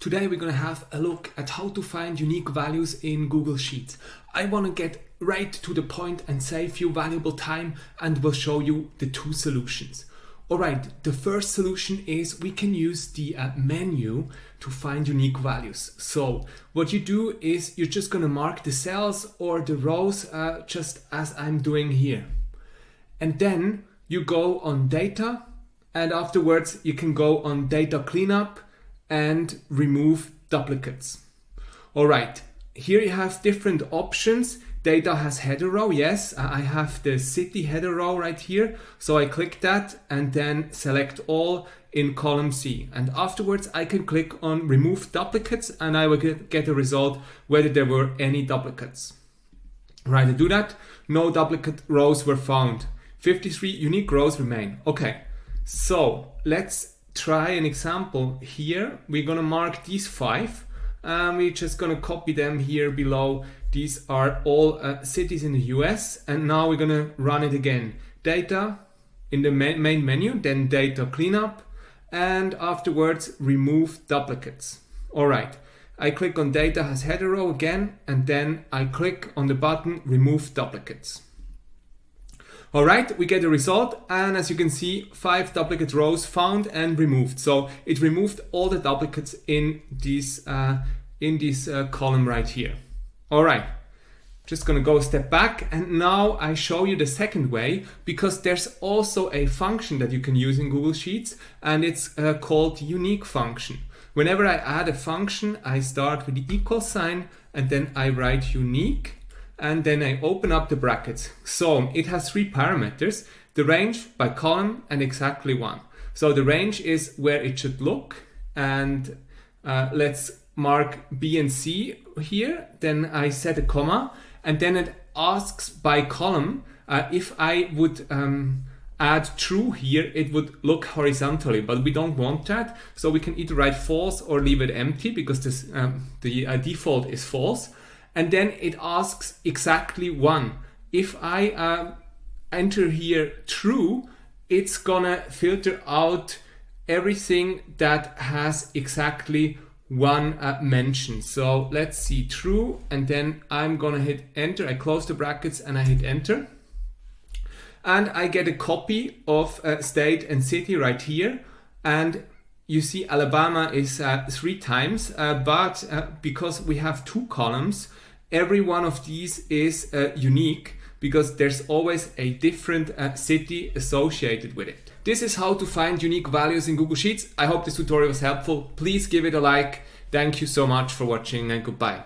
Today we're going to have a look at how to find unique values in Google Sheets. I want to get right to the point and save you valuable time, and will show you the two solutions. Alright, the first solution is we can use the menu to find unique values. So what you do is you're just going to mark the cells or the rows just as I'm doing here. And then you go on data, and afterwards you can go on data cleanup and remove duplicates. Alright, here you have different options. Data has header row, yes, I have the city header row right here. So I click that and then select all in column C. And afterwards I can click on remove duplicates and I will get a result whether there were any duplicates. Right, to do that, no duplicate rows were found. 53 unique rows remain. Okay, so let's try an example here. We're gonna mark these 5. We're just gonna copy them here below. These are all cities in the US, and now we're gonna run it again. Data in the main menu, then data cleanup, and afterwards remove duplicates. All right, I click on data has header row again, and then I click on the button remove duplicates. All right, we get a result, and as you can see, 5 duplicate rows found and removed. So it removed all the duplicates in this column right here. All right, just gonna go a step back, and now I show you the second way, because there's also a function that you can use in Google Sheets, and it's called unique function. Whenever I add a function, I start with the equal sign, and then I write unique. And then I open up the brackets. So it has 3 parameters, the range, by column, and exactly 1. So the range is where it should look, and let's mark B and C here. Then I set a comma, and then it asks by column. If I would add true here, it would look horizontally, but we don't want that. So we can either write false or leave it empty, because this, the default is false. And then it asks exactly 1. If I enter here true, it's gonna filter out everything that has exactly 1 mention. So let's see, true, and then I'm gonna hit enter. I close the brackets and I hit enter. And I get a copy of state and city right here. And you see Alabama is 3 times, but because we have 2 columns, every one of these is unique, because there's always a different city associated with it. This is how to find unique values in Google Sheets. I hope this tutorial was helpful. Please give it a like. Thank you so much for watching, and goodbye.